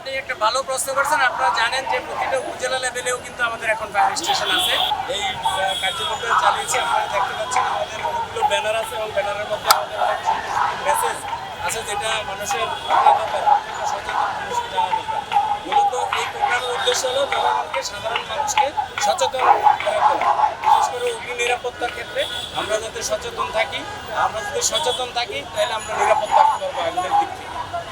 আপনি একটা ভালো প্রশ্ন করছেন। আপনারা জানেন যে প্রতিটা উপজেলা লেভেলেও কিন্তু আমাদের এখন ফায়ার স্টেশন আছে। এই কার্যক্রমটা চালিয়েছি। আপনারা দেখতে পাচ্ছেন আমাদের অনেকগুলো ব্যানার আছে এবং ব্যানারের মধ্যে আমাদের অনেক সুন্দর সুন্দর মেসেজ আছে যেটা মানুষের জানা দরকার, প্রত্যেকটা সচেতন মানুষের জানা দরকার। মূলত এই প্রোগ্রামের উদ্দেশ্য হলো জনগণকে, সাধারণ মানুষকে সচেতন করে তোলা। বিশেষ করে অগ্নি নিরাপত্তার ক্ষেত্রে আমরা যাতে সচেতন থাকি, আমরা যদি সচেতন থাকি তাহলে আমরা নিরাপদ থাকতে পারবো আগুনের দিক থেকে।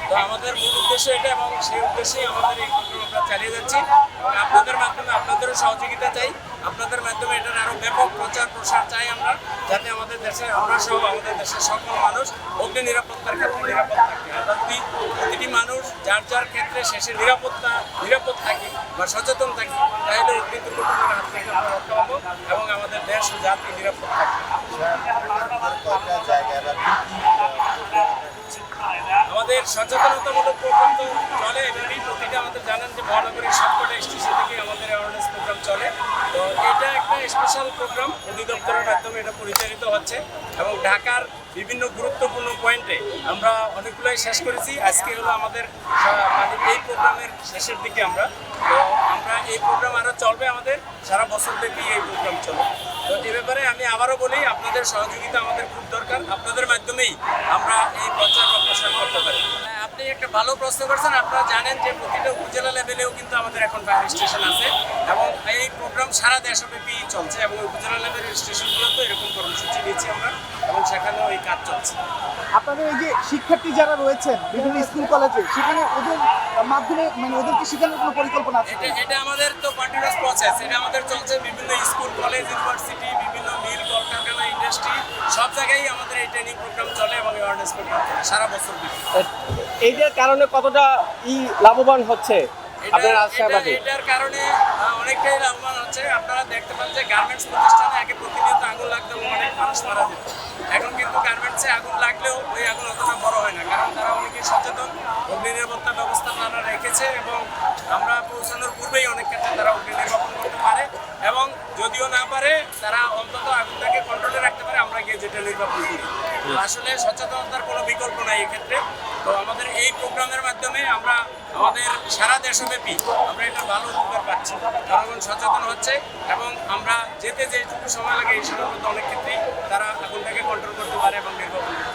তো আমাদের মূল উদ্দেশ্য এটা এবং সেই উদ্দেশ্যেই আমাদের এই প্রোগ্রাম আমরা চালিয়ে যাচ্ছি এবং আপনাদের মাধ্যমে আপনাদেরও সহযোগিতা চাই। আপনাদের মাধ্যমে এটার আরও ব্যাপক প্রচার প্রসার চাই আমরা, যাতে আমাদের দেশে আমরা সহ আমাদের দেশের সকল মানুষ অগ্নি নিরাপত্তার ক্ষেত্রে নিরাপদ থাকে। আমরা যদি প্রতিটি মানুষ যার যার ক্ষেত্রে শেষে নিরাপদ থাকি বা সচেতন থাকি তাহলে অগ্নি দুর্ঘটনার হাত থেকে আমরা রক্ষা পাবো এবং আমাদের দেশ ও জাতি নিরাপদ থাকবে। আমাদের সচেতনতামূলক প্রোগ্রাম তো চলে এভাবেই, প্রতিটা আমাদের জানেন যে মহানগরীর সবকটা স্টেশন থেকে আমাদের অ্যাওয়ারনেস প্রোগ্রাম চলে। তো এটা একটা স্পেশাল প্রোগ্রাম অধিদপ্তরের মাধ্যমে এটা পরিচালিত হচ্ছে এবং ঢাকার বিভিন্ন গুরুত্বপূর্ণ পয়েন্টে আমরা অনেকগুলোই শেষ করেছি। আজকে হলো আমাদের মানে এই প্রোগ্রামের শেষের দিকে আমরা এই প্রোগ্রাম আরও চলবে, আমাদের সারা বছরব্যাপী এই প্রোগ্রাম চলবে। তো এ ব্যাপারে আমি আবারও বলি আপনাদের সহযোগিতা আমাদের খুব দরকার। আপনাদের মাধ্যমেই আমরা এই প্রচার বা প্রসার করতে পারি। আপনি একটা ভালো প্রশ্ন করছেন। আপনারা জানেন যে প্রতিটা উপজেলা লেভেলেও কিন্তু আমাদের এখন ফায়ার স্টেশন আছে এবং এই প্রোগ্রাম সারা দেশব্যাপী চলছে এবং উপজেলা লেভেলের স্টেশনগুলোতে এরকম কর্মসূচি নিয়েছি আমরা এবং সেখানেও এই কাজ চলছে। আপনাদের এই যে শিক্ষার্থী যারা রয়েছেন বিভিন্ন স্কুল কলেজে, সেখানে ওদের মাধ্যমে মানে ওদেরকে শেখানোর কোনো পরিকল্পনা আছে? এটা আমাদের তো কন্টিনিউয়াস প্রসেস, এটা আমাদের চলছে। বিভিন্ন স্কুল কলেজ ইউনিভার্সিটি, বিভিন্ন মিল কলকারখানা ইন্ডাস্ট্রি সব জায়গায় আমাদের এই ট্রেনিং প্রোগ্রাম চলে এবং অ্যাওয়ারনেস প্রোগ্রাম চলে সারা বছর। এইটার কারণে কতটা লাভবান হচ্ছে আপনার আশাবাদী? এটার কারণে অনেকটাই লাভবান হচ্ছে। আপনারা দেখতে পান যে গার্মেন্টস প্রতিষ্ঠানে আগে প্রতিনিয়ত আগুন লাগতো এবং অনেক মানুষ মারা যেত। এখন কিন্তু গার্মেন্টসে আগুন লাগলেও ওই আগুন অতটা বড় হয় না, কারণ তারা অনেকেই সচেতন, অগ্নি নিরাপত্তা ব্যবস্থা তারা রেখেছে এবং আমরা পৌঁছানোর পূর্বেই অনেক ক্ষেত্রে তারা অগ্নি নির্বাপন করতে পারে এবং যদিও না পারে তারা অন্তত আগুনটাকে কন্ট্রোলে রাখতে পারে। আমরা গিয়ে যেটা নির্বাপন করি, আসলে সচেতনতার কোনো বিকল্প নাই এক্ষেত্রে। তো আমাদের এই প্রোগ্রামের মাধ্যমে আমরা আমাদের সারা দেশব্যাপী আমরা এটা ভালো উপকার পাচ্ছি। জনগণ সচেতন হচ্ছে এবং আমরা যেতে যেটুকু সময় লাগে এই সময়ের মধ্যে অনেক ক্ষেত্রেই তারা আগুনটাকে কন্ট্রোল করতে পারে এবং নির্বাপন করতে পারে।